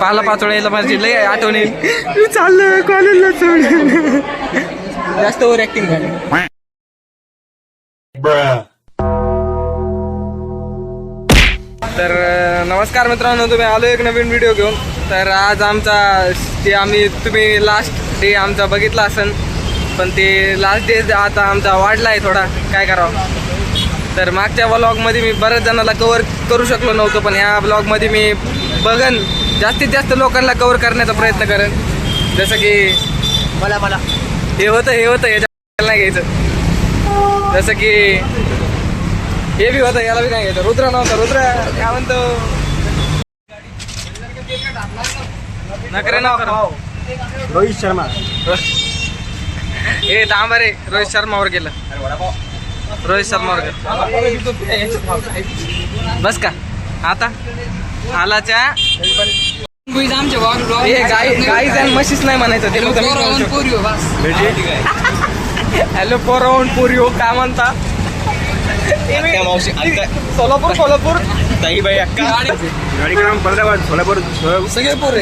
पाला पाचोळा यायला माझी लय आठवण येईल. चाललं कॉलेजला सोड. जास्त ओव्हर ऍक्टिंग झाली. तर नमस्कार मित्रांनो, तुम्ही आलो एक नवीन व्हिडिओ घेऊन. तर आज आमचा जे तुम्ही लास्ट डे आमचा बघितला असेल, पण ते लास्ट डे आता आमचा वाढला आहे थोडा. काय करावं. तर मागच्या व्लॉगमध्ये मी बऱ्याच जणांना कवर करू शकलो नव्हतो, पण ह्या ब्लॉगमध्ये मी बघन जास्तीत जास्त लोकांना कवर करण्याचा प्रयत्न करेन. जसं की मला हे होतं याच्या नाही घ्यायचं. जसं की हे बी होतं, याला बी नाही घ्यायचं. रुद्र नव्हतं. रुद्र काय म्हणतो, नकरे नव्हतं. रोहित शर्मा. हे थांबा रे, रोहित शर्मावर गेलं. रोहित शर्मावर गेलं. बस का आता आलाच्या गाईज अँड म्हशीच नाही म्हणायचं ते. हॅलो पोरावून पोरिओ काय म्हणता. सोलापूर ताई बाई अक्का गाडी क्रमांक 15 सोलापूर सगळे पोर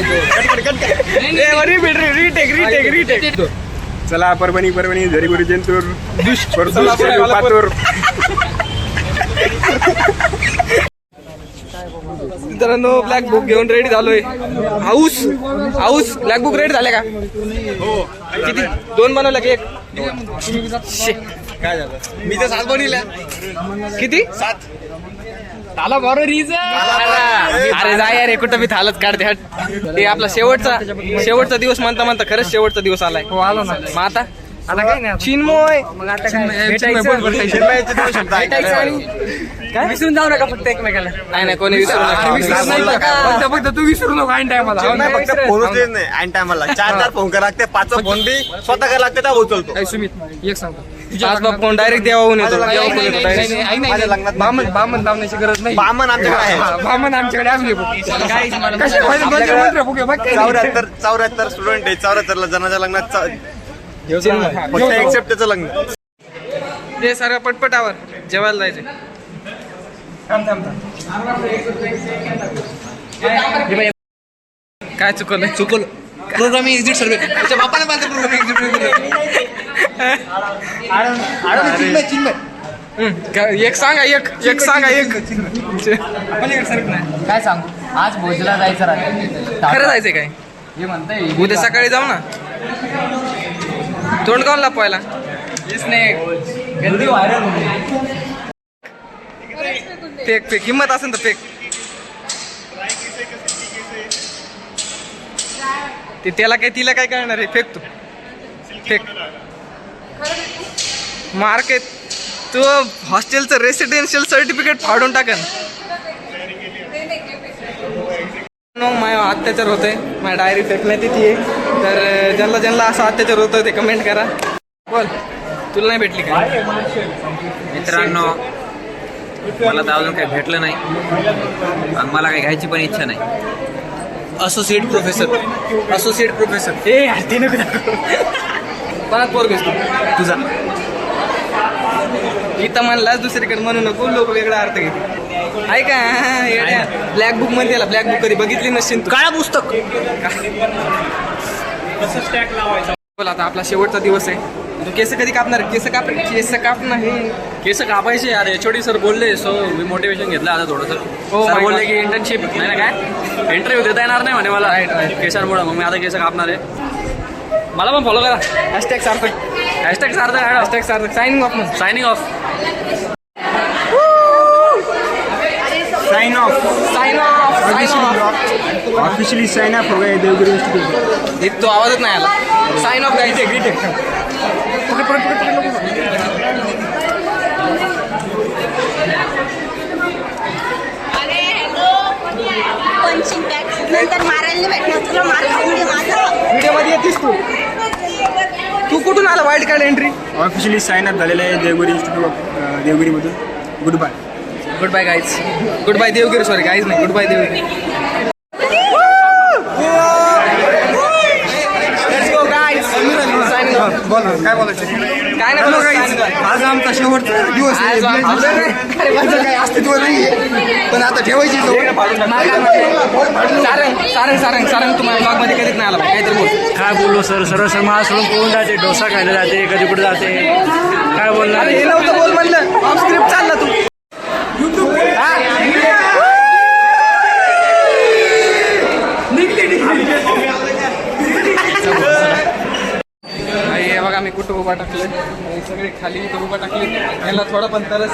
रिटेक. चला परभणी झरीगुरी जेंतूर पातूर. मित्रांनो ब्लॅक बुक घेऊन रेडी झालोय. हाऊस ब्लॅक बुक रेडी झाले का? हो. किती 2 बनवलं की 1? काय झालं? मी तर 7 बनवल्या. किती? 7. थाला बरो रिझन. अरे जा यार, कुठं मी थालच काढते. हट. ते आपला शेवटचा दिवस म्हणता खरंच शेवटचा दिवस आलाय. हो आलो ना. मग आता काय नाही. चिन्मय मग आता काय विसरून जाऊ नका फक्त एकमेकाला. नाही कोणी विसरू नका. फक्त तू विसरू नको ऐन टायमाला. फक्त फोनच येत नाही ऐन टायमाला. 4 फोन करा लागते, 5 फोन बी स्वतः करा लागते. त्या उचलतो. सुमित एक सांगतो, तुझ्या फोन डायरेक्ट देवाहून येतो. बामन लावण्याची गरज नाही. बामन आमच्याकडे आहे. बामन आमच्याकडे अवेलेबल. 74 स्टुडंट आहे. 74ला जणाच्या लग्नात फक्त एक्सेप्ट त्याचं लग्न. ते सारं पटपटावर जेवायला जायचे. काय चुकलं प्रोग्रामिंग एक्झिट सर्वे. त्याच्या बापाने माझं प्रोग्रामिंग एक्झिट. एक सांगा काय सांगू. आज भोजला जायचं राहतं. खरं जायचंय काय? हे म्हणतंय उद्या सकाळी जाऊ ना. तोंड काऊन लपवायला. गंदी व्हायरल. फेक हिंमत असेल तर फेक. ते त्याला काय तिला काय कळणार आहे. फेक तू फेक. मार्क आहे तू. हॉस्टेलचं रेसिडेन्शियल सर्टिफिकेट फाडून टाकन. माझ्या अत्याचार होतोय. माझ्या डायरी फेकण्यात येते. तर ज्यांना असं अत्याचार होतं ते कमेंट करा. बोल, तुला नाही भेटली का? मित्रांनो, मला तर अजून काही भेटलं नाही आणि मला काही घ्यायची पण इच्छा नाही. असोसिएट प्रोफेसर हे ते नको दाखव. कोणात पोर घेतो तुझा? इथं म्हणलाच दुसरीकडे म्हणू नको. लोक वेगळा अर्थ घेते. ऐका ब्लॅक बुक मध्ये त्याला ब्लॅक बुक कधी बघितली नसशील तू. काळा पुस्तक. बोल, आता आपला शेवटचा दिवस आहे. तू केस कधी कापणार? केस काप नाही. केस कापायचे यार. एचओडी सर बोलले, सो मी मोटिवेशन घेतलं आता थोडंसं. Oh सर my बोलले God. की इंटर्नशिप नाही ना, काय इंटरव्ह्यू देता येणार नाही म्हणे मला केसांमुळे. मग मी आता केस कापणार आहे. मला पण फॉलो करा. Hashtag Sarthak signing off. Signing off. Sign off. Officially sign off हो गए देवगिरी इंस्टीट्यूट. तो आवाजच नाही आला. साइन ऑफ गायचे ग्रीट. पंचिंग बॅग नंतर मारायला भेटणार तुला. मार खाऊन घे माझं. व्हिडिओ मध्ये येतेस तू कुठून आला wild card entry? Officially sign up झालेलं आहे देवगिरी इंस्टिट्यूट ऑफ देवगिरीमधून. Goodbye guys. Goodbye Devgiri. Sorry guys नाही, गुड बाय देवगिरी. काय काय नाही बोलत, काय नाही. आज आमचा शेवटचा दिवस आहे. आज आमचा- माझं काही अस्तित्व नाहीये पण आता ठेवायची सवय. सारंग तुम्हाला ब्लॉग मध्ये कधीच नाही आला पाहिजे, काहीतरी बोल. काय बोललो सर सर्व समाज सोडून पळून जाते डोसा खायला जाते कधी कुठे जाते काय बोलणार अरे हे नव्हतं बोल म्हणलं, ऑफ स्क्रिप्ट चालला तू. हे बघा मी कुठं उभा टाकले, सगळे खाली इथं उभा टाकले, याला थोडा पण तरच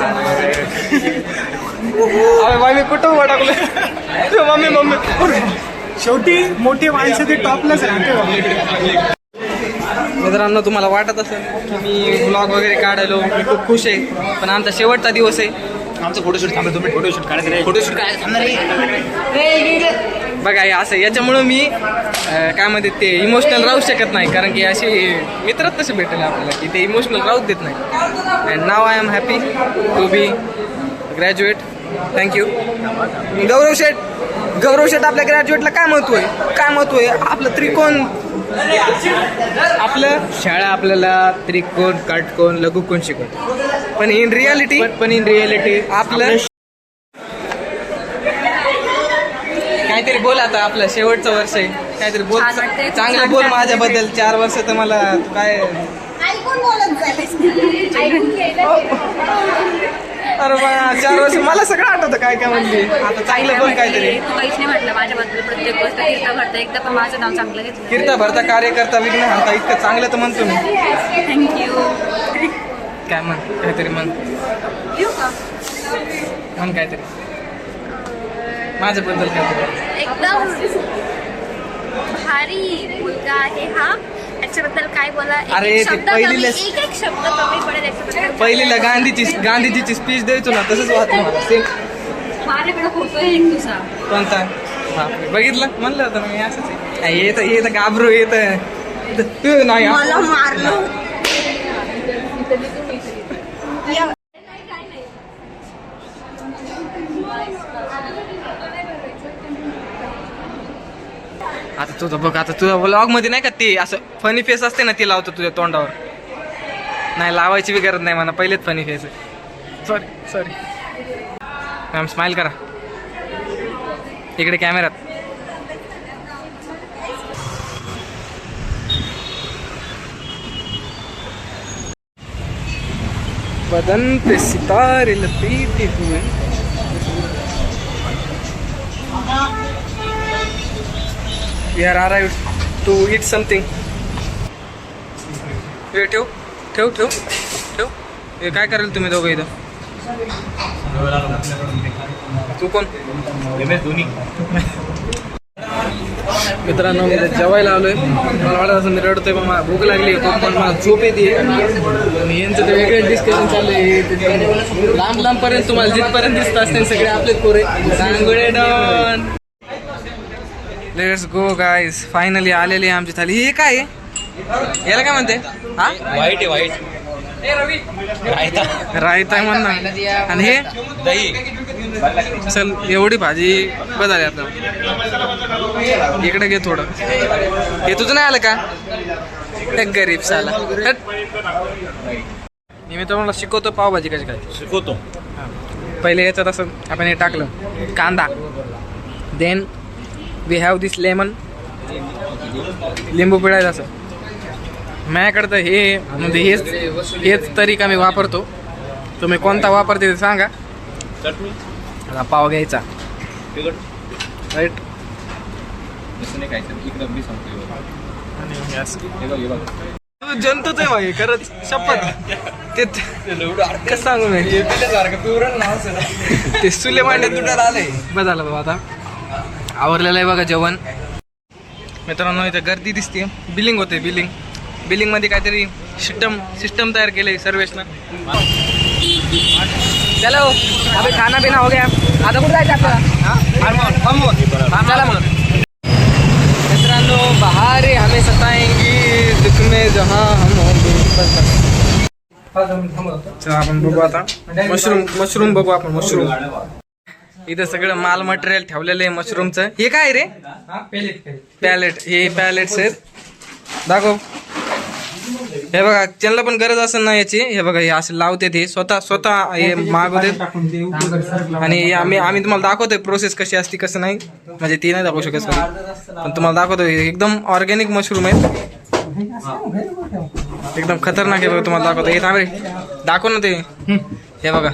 अरे बाई मी कुठं उभा टाकले. मम्मी शेवटी मोठी माणसं ते टॉपलाच राहते. मित्रांनो तुम्हाला वाटत असेल की मी ब्लॉग वगैरे काढायलो, मी खूप खुश आहे, पण आमचा शेवटचा दिवस आहे. आमचं फोटोशूट थांबलं, तुम्ही फोटोशूट काढायचं फोटोशूट काय बघा हे असं याच्यामुळं मी काय म्हणते ते इमोशनल राहू शकत नाही, कारण की असे मित्रच तसे भेटले आपल्याला की ते इमोशनल राहूच देत नाही. And now I am happy to be graduate. Thank you. Gaurav Sheth आपल्या ग्रॅज्युएटला काय महत्व आहे? आपलं त्रिकोण, आपलं शाळा आपल्याला त्रिकोण, काटकोण, लघुकोण शिकवते, पण इन रियालिटी आपलं काहीतरी बोल. आता आपलं शेवटचं वर्ष आहे, काहीतरी बोल, छान वाटतंय, खूप चांगलं छान बोल वाटतंय. माझ्याबद्दल. 4 वर्ष तर मला काय ऐकून बोलत अरे बा 4 वर्ष मला सगळं आठवतं काय म्हणते. आता चांगलं बोल काहीतरी. तू काहीच नाही म्हटलं माझ्याबद्दल प्रत्येक गोष्ट कीर्ता भरता एकदा पण माझं नाव चांगलं घेतलं. कीर्ता भरता कार्यकर्ता विघ्न हरता इतकं चांगलं तर म्हणतो मी. थँक्यू. काय म्हण, काहीतरी म्हण, येऊ का? म्हण काहीतरी माझ्याबद्दल काहीतरी. एकदम भारी मुलगा आहे हा. याच्याबद्दल काय बोला, अरे, ते एक शब्द कमी, पहिलीलाच- एक शब्द कमी पडेल याच्याबद्दल. पहिलीला गांधीची स्पीच द्यायचो ना, तसंच वाटतं मला सेम. माझ्याकडे फोटो आहे एक तुझा. कोणता? बापरे, बघितलं म्हणलं होतं ना मी असंच आहे. येत घाबरू येत तू नाही हा. मला मारलं. आता तुझं बघ, आता तुझ्या व्लॉग मध्ये नाही का ते असं फनी फेस असते ना, ती लावतो तुझ्या तोंडावर. नाही लावायची बी गरज नाही, मला पहिलेच फनी फेस आहे. सॉरी मॅम, स्माइल करा इकडे कॅमेरात. बदन पे सितारे लपेटे हुए. We are arrived to eat something. ठेव. हे काय करेल तुम्ही दोघं इथं? तू कोण? मित्रांनो मी जेवायला आलोय. मला वाटत असं मी रडतोय, पण मला भूक लागली, पण मला झोप येते. आणि यांचं ते वेगळं डिस्कशन चालू आहे. लांब पर्यंत तुम्हाला जिथपर्यंत दिसत असते सगळे आपले पोरे. Sangole don. Let's go guys. Finally आलेली आहे आमची थाली. हे काय आहे? याला काय म्हणते? हा, वाईट रायता आहे म्हणणार. आणि हे दही. चल, एवढी भाजी बदल आता. इकडे घे थोडं. हे तुझं नाही आलं का? एक गरीब साला. मी तुम्हाला शिकवतो पावभाजी कशी काय शिकवतो. पहिले याच्यात असं आपण हे टाकलं कांदा, then we have this lemon, लिंबू पिळायचं असं. माझ्याकडं तर हे म्हणजे हेच तरीका मी वापरतो. तुम्ही कोणता वापरते ते सांगा. आता पाव घ्यायचा, राईट, जंतूच आहे भाई, खरंच शपथ. ते कसं सांगू मी, ते सुले मांडे तुटायला आले. बस झालं बाबा, आता आवरलेलं आहे बघा जेवण. मित्रांनो इथं गर्दी दिसते. बिलिंग होते, बिलिंग मध्ये काहीतरी सिस्टम तयार केले सर्वेशनं. चलो अभी खाना पीना हो गया. आता कुठं जायचं आपल्याला? चला मग. मित्रांनो बहारे हमें सताएंगी, दुख में जहाँ हम होंगे. चला आपण बघू आता मशरूम बघू आपण. मशरूम इथं सगळं माल मटेरियल ठेवलेलं आहे मशरूमचं. हे काय रे? पॅलेट. हे पॅलेट्स आहेत, दाखव. हे बघा त्यांना पण गरज असेल ना याची. हे बघा हे असे लावते ते स्वतः हे मागवते आणि आम्ही तुम्हाला दाखवतोय प्रोसेस कशी असते कसं नाही, म्हणजे ती नाही दाखवू शकत सगळी. पण तुम्हाला दाखवतोय एकदम ऑर्गॅनिक मशरूम आहे, एकदम खतरनाक आहे. बघा तुम्हाला दाखवतो हे थांबरे दाखव ना ते. हे बघा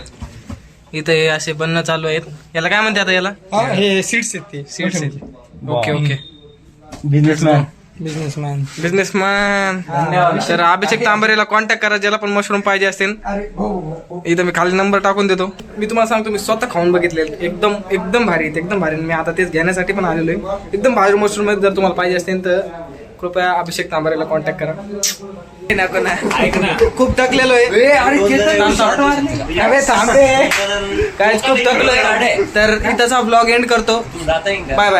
इथं हे असे बनणं चालू आहेत. याला काय म्हणते आता याला? हे सीट्स आहेत ते सीड्स आहेत. Okay okay. बिझनेसमॅन. तर अभिषेक तांबरेला कॉन्टॅक्ट करा ज्याला पण मशरूम पाहिजे असतील. इथं मी खाली नंबर टाकून देतो. मी तुम्हाला सांगतो मी स्वतः खाऊन बघितले, एकदम भारी आहेत, एकदम भारी. मी आता तेच घेण्यासाठी पण आलेलो आहे. एकदम भारी मशरूम आहेत. जर तुम्हाला पाहिजे असतील तर कृपया अभिषेक तांबरेला कॉन्टॅक्ट करा. खूप थकलेलो आहे. काय खूप थकलोय तर इथंचा ब्लॉग एंड करतो. Bye bye.